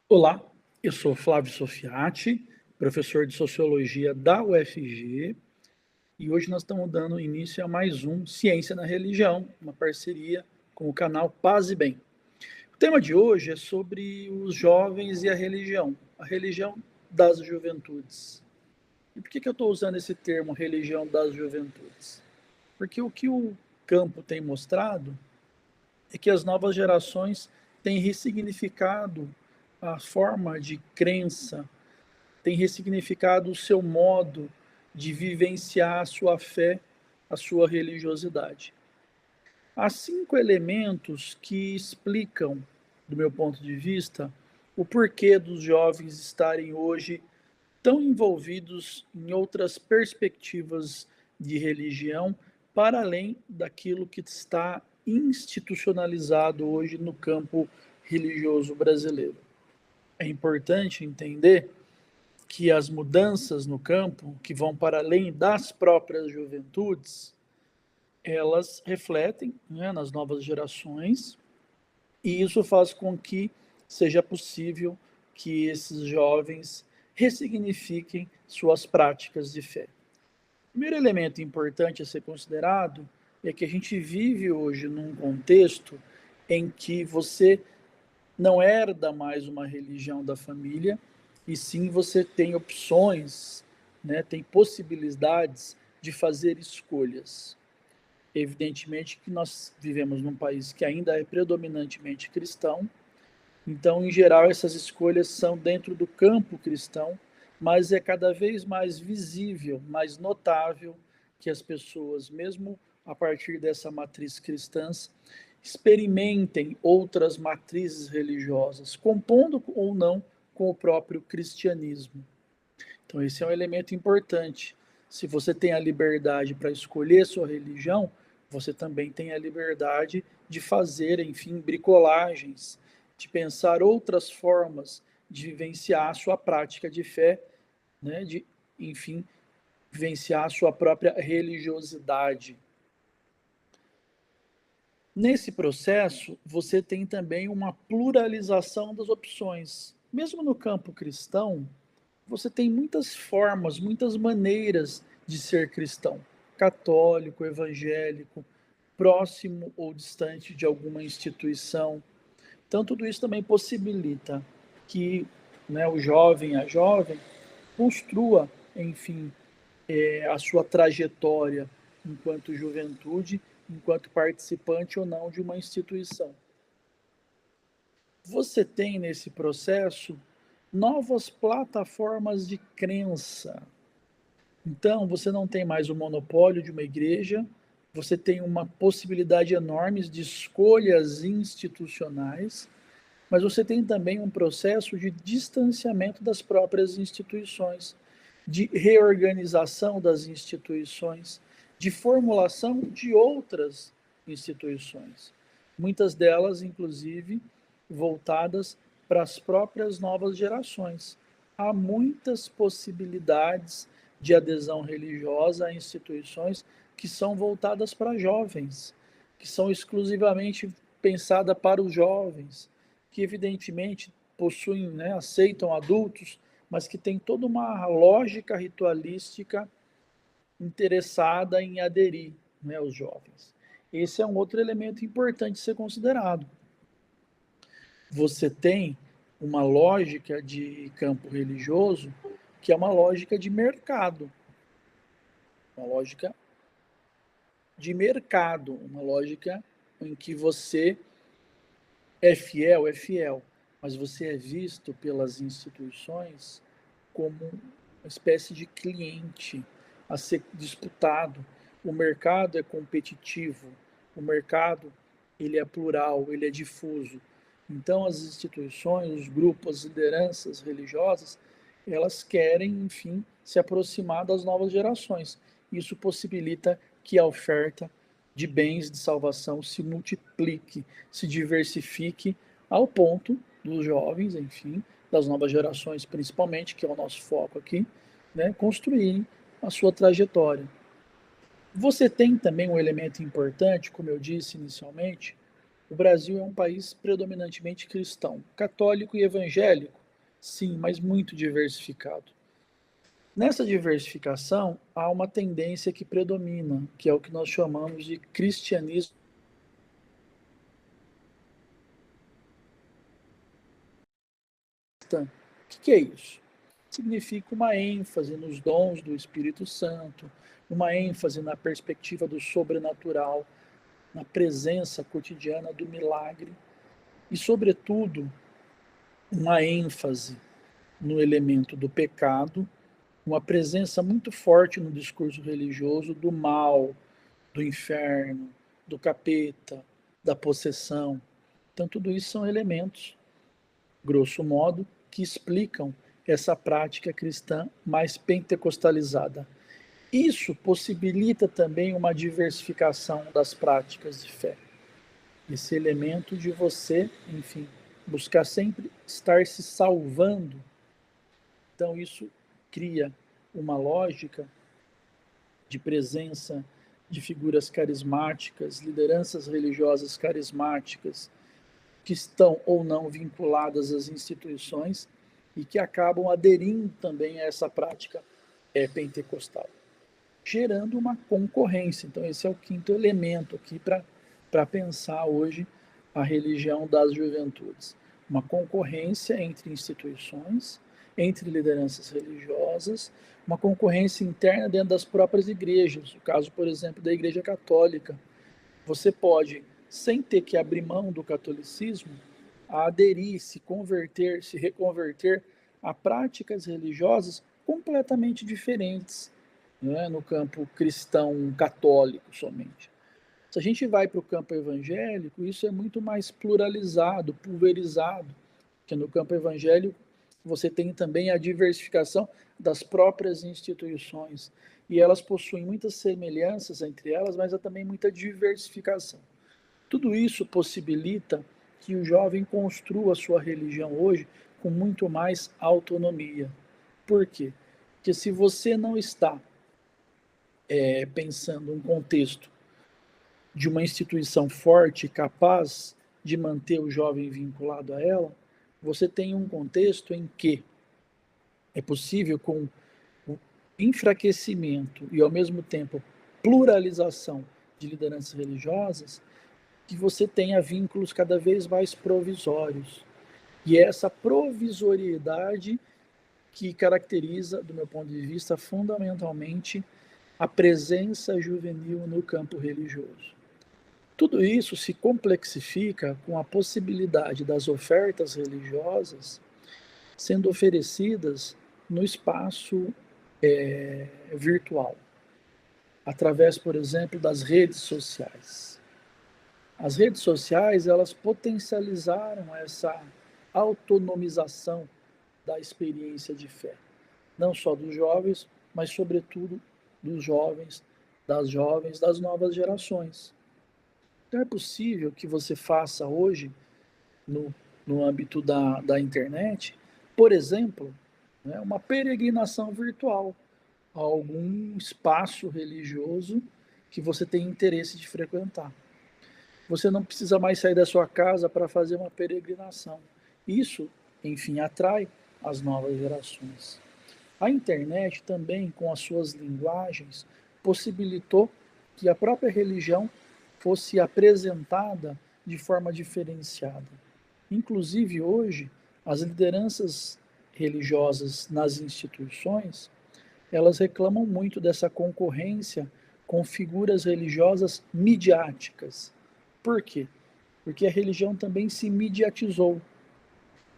Olá, eu sou Flávio Sofiati, professor de Sociologia da UFG, e hoje nós estamos dando início a mais um Ciência na Religião, uma parceria com o canal Paz e Bem. O tema de hoje é sobre os jovens e a religião das juventudes. E por que eu estou usando esse termo, religião das juventudes? Porque o que o campo tem mostrado é que as novas gerações têm ressignificado a forma de crença, têm ressignificado o seu modo de vivenciar a sua fé, a sua religiosidade. Há 5 elementos que explicam, do meu ponto de vista, o porquê dos jovens estarem hoje tão envolvidos em outras perspectivas de religião, para além daquilo que está institucionalizado hoje no campo religioso brasileiro. É importante entender que as mudanças no campo, que vão para além das próprias juventudes, elas refletem, né, nas novas gerações, e isso faz com que seja possível que esses jovens ressignifiquem suas práticas de fé. O primeiro elemento importante a ser considerado é que a gente vive hoje num contexto em que você não herda mais uma religião da família, e sim você tem opções, né, tem possibilidades de fazer escolhas. Evidentemente que nós vivemos num país que ainda é predominantemente cristão, então, em geral, essas escolhas são dentro do campo cristão, mas é cada vez mais visível, mais notável que as pessoas, mesmo a partir dessa matriz cristã, experimentem outras matrizes religiosas, compondo ou não com o próprio cristianismo. Então, esse é um elemento importante. Se você tem a liberdade para escolher sua religião, você também tem a liberdade de fazer, enfim, bricolagens, de pensar outras formas de vivenciar a sua prática de fé, né? De, enfim, vivenciar a sua própria religiosidade. Nesse processo, você tem também uma pluralização das opções. Mesmo no campo cristão, você tem muitas formas, muitas maneiras de ser cristão, católico, evangélico, próximo ou distante de alguma instituição. Então, tudo isso também possibilita que, né, o jovem, a jovem, construa, enfim, a sua trajetória enquanto juventude, enquanto participante ou não de uma instituição. Você tem nesse processo novas plataformas de crença. Então, você não tem mais o monopólio de uma igreja, você tem uma possibilidade enorme de escolhas institucionais, mas você tem também um processo de distanciamento das próprias instituições, de reorganização das instituições, de formulação de outras instituições. Muitas delas, inclusive, voltadas para as próprias novas gerações. Há muitas possibilidades de adesão religiosa a instituições que são voltadas para jovens, que são exclusivamente pensadas para os jovens, que evidentemente possuem, né, aceitam adultos, mas que tem toda uma lógica ritualística interessada em aderir, né, aos jovens. Esse é um outro elemento importante de ser considerado. Você tem uma lógica de campo religioso que é uma lógica de mercado, uma lógica de mercado, uma lógica em que você é fiel, mas você é visto pelas instituições como uma espécie de cliente a ser disputado. O mercado é competitivo, o mercado ele é plural, ele é difuso. Então as instituições, os grupos, as lideranças religiosas, elas querem, enfim, se aproximar das novas gerações. Isso possibilita que a oferta de bens de salvação se multiplique, se diversifique ao ponto dos jovens, enfim, das novas gerações principalmente, que é o nosso foco aqui, né, construírem a sua trajetória. Você tem também um elemento importante, como eu disse inicialmente, O Brasil é um país predominantemente cristão, católico e evangélico, sim, mas muito diversificado. Nessa diversificação, há uma tendência que predomina, que é o que nós chamamos de cristianismo cristão. O que é isso? Significa uma ênfase nos dons do Espírito Santo, uma ênfase na perspectiva do sobrenatural, na presença cotidiana do milagre e, sobretudo, uma ênfase no elemento do pecado, uma presença muito forte no discurso religioso do mal, do inferno, do capeta, da possessão. Então, tudo isso são elementos, grosso modo, que explicam essa prática cristã mais pentecostalizada. Isso possibilita também uma diversificação das práticas de fé. Esse elemento de você, enfim, buscar sempre estar se salvando. Então, isso cria uma lógica de presença de figuras carismáticas, lideranças religiosas carismáticas, que estão ou não vinculadas às instituições e que acabam aderindo também a essa prática pentecostal, gerando uma concorrência. Então, esse é o quinto elemento aqui para pensar hoje a religião das juventudes. Uma concorrência entre instituições, entre lideranças religiosas, uma concorrência interna dentro das próprias igrejas. O caso, por exemplo, da Igreja Católica. Você pode, sem ter que abrir mão do catolicismo, aderir, se converter, se reconverter a práticas religiosas completamente diferentes, né, no campo cristão católico somente. Se a gente vai para o campo evangélico, isso é muito mais pluralizado, pulverizado, que no campo evangélico você tem também a diversificação das próprias instituições, e elas possuem muitas semelhanças entre elas, mas há também muita diversificação. Tudo isso possibilita que o jovem construa a sua religião hoje com muito mais autonomia. Por quê? Porque se você não está pensando um contexto de uma instituição forte, capaz de manter o jovem vinculado a ela, você tem um contexto em que é possível, com o enfraquecimento e, ao mesmo tempo, pluralização de lideranças religiosas, que você tenha vínculos cada vez mais provisórios. E é essa provisoriedade que caracteriza, do meu ponto de vista, fundamentalmente a presença juvenil no campo religioso. Tudo isso se complexifica com a possibilidade das ofertas religiosas sendo oferecidas no espaço virtual, através, por exemplo, das redes sociais. As redes sociais, elas potencializaram essa autonomização da experiência de fé, não só dos jovens, mas sobretudo dos jovens, das novas gerações. Então é possível que você faça hoje, no, no âmbito da internet, por exemplo, né, uma peregrinação virtual a algum espaço religioso que você tem interesse de frequentar. Você não precisa mais sair da sua casa para fazer uma peregrinação. Isso, enfim, atrai as novas gerações. A internet também, com as suas linguagens, possibilitou que a própria religião fosse apresentada de forma diferenciada. Inclusive, hoje, as lideranças religiosas nas instituições, elas reclamam muito dessa concorrência com figuras religiosas midiáticas. Por quê? Porque a religião também se midiatizou.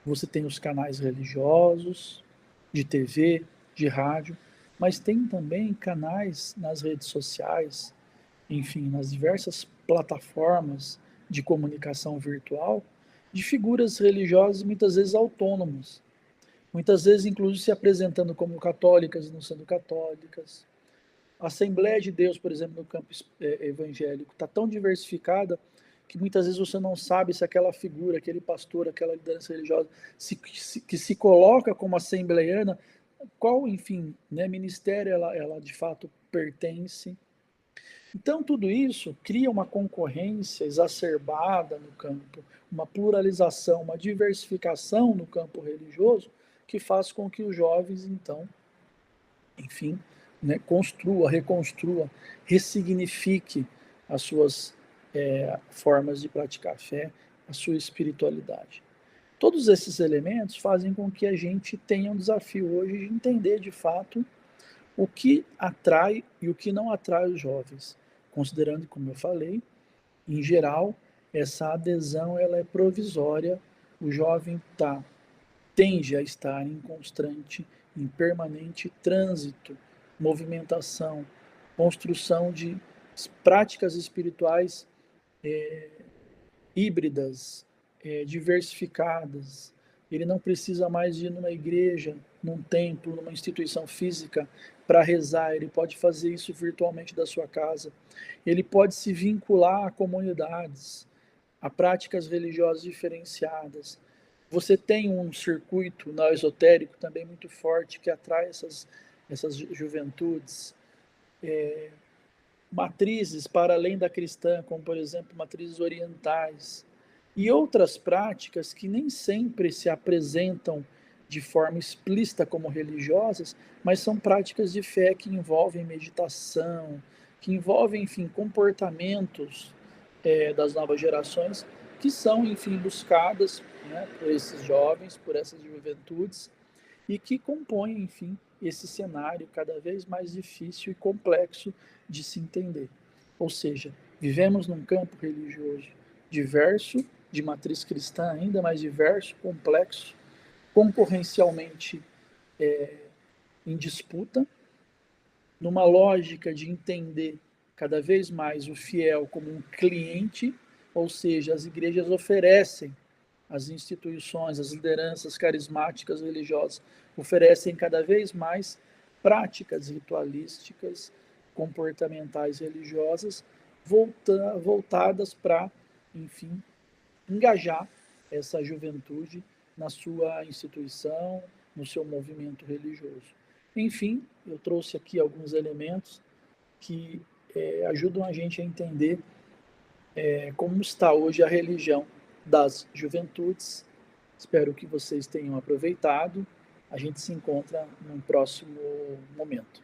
Você tem os canais religiosos, de TV, de rádio, mas tem também canais nas redes sociais, enfim, nas diversas plataformas de comunicação virtual, de figuras religiosas muitas vezes autônomas, muitas vezes inclusive se apresentando como católicas e não sendo católicas. A Assembleia de Deus, por exemplo, no campo evangélico, está tão diversificada que muitas vezes você não sabe se aquela figura, aquele pastor, aquela liderança religiosa que se coloca como assembleiana, qual, enfim, né, ministério ela de fato pertence. Então, tudo isso cria uma concorrência exacerbada no campo, uma pluralização, uma diversificação no campo religioso, que faz com que os jovens, então, enfim, né, construa, reconstrua, ressignifique as suas formas de praticar a fé, a sua espiritualidade. Todos esses elementos fazem com que a gente tenha um desafio hoje de entender de fato o que atrai e o que não atrai os jovens, considerando, como eu falei, em geral, essa adesão ela é provisória, o jovem tende a estar em constante, em permanente trânsito, movimentação, construção de práticas espirituais híbridas, diversificadas. Ele não precisa mais ir numa igreja, num templo, numa instituição física para rezar. Ele pode fazer isso virtualmente da sua casa. Ele pode se vincular a comunidades, a práticas religiosas diferenciadas. Você tem um circuito esotérico também muito forte que atrai essas juventudes. Matrizes para além da cristã, como por exemplo matrizes orientais, e outras práticas que nem sempre se apresentam de forma explícita como religiosas, mas são práticas de fé que envolvem meditação, que envolvem, enfim, comportamentos das novas gerações que são, enfim, buscadas, né, por esses jovens, por essas juventudes, e que compõem, enfim, esse cenário cada vez mais difícil e complexo de se entender. Ou seja, vivemos num campo religioso diverso, de matriz cristã ainda mais diverso, complexo, concorrencialmente em disputa, numa lógica de entender cada vez mais o fiel como um cliente, ou seja, as igrejas oferecem, as instituições, as lideranças carismáticas religiosas oferecem cada vez mais práticas ritualísticas, comportamentais religiosas voltadas para, enfim, engajar essa juventude na sua instituição, no seu movimento religioso. Enfim, eu trouxe aqui alguns elementos que ajudam a gente a entender como está hoje a religião das juventudes. Espero que vocês tenham aproveitado. A gente se encontra num próximo momento.